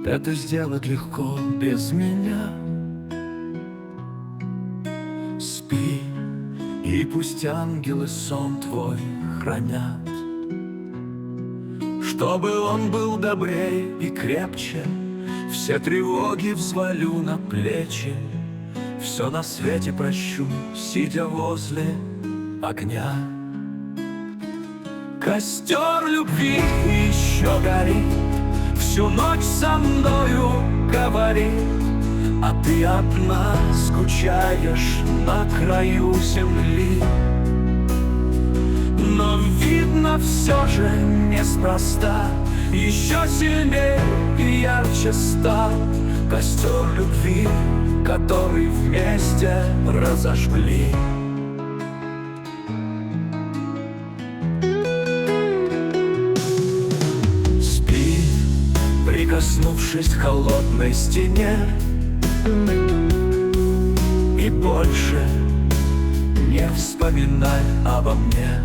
это сделать легко без меня. Спи, и пусть ангелы сон твой хранят, чтобы он был добрее и крепче. Все тревоги взвалю на плечи, все на свете прощу, сидя возле огня. Костер любви еще горит, всю ночь со мною говорит, а ты одна скучаешь на краю земли. Но видно все же неспроста, еще сильнее и ярче стал костер любви, который вместе разожгли. Спи, прикоснувшись к холодной стене, и больше не вспоминай обо мне.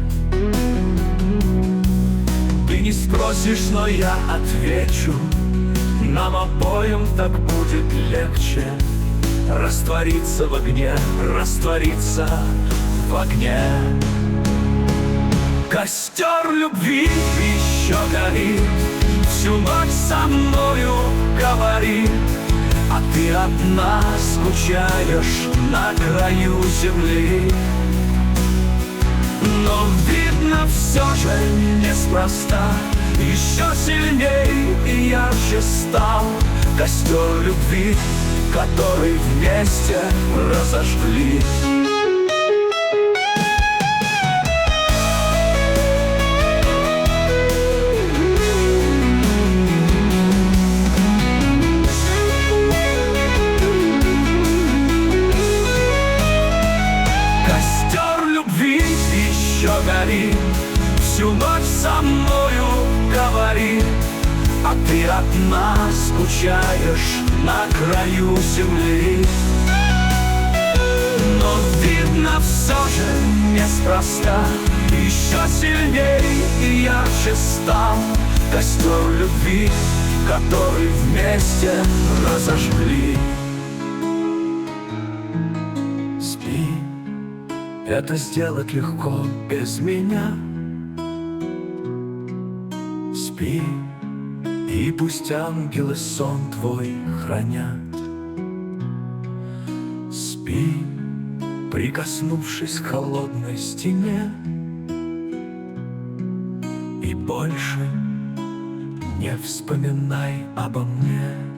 Ты не спросишь, но я отвечу, нам обоим так будет легче раствориться в огне, раствориться в огне. Костер любви еще горит, всю ночь со мною говорит, а ты одна скучаешь на краю земли. Но видно все же неспроста, еще сильней и ярче стал костер любви, который вместе разожгли. Костер любви еще горит, всю ночь со мною говорит, а ты одна скучаешь на краю земли. Но видно все же неспроста, еще сильней и ярче стал костер любви, который вместе разожгли. Спи, это сделать легко без меня. Спи, и пусть ангелы сон твой хранят. Спи, прикоснувшись к холодной стене, и больше не вспоминай обо мне.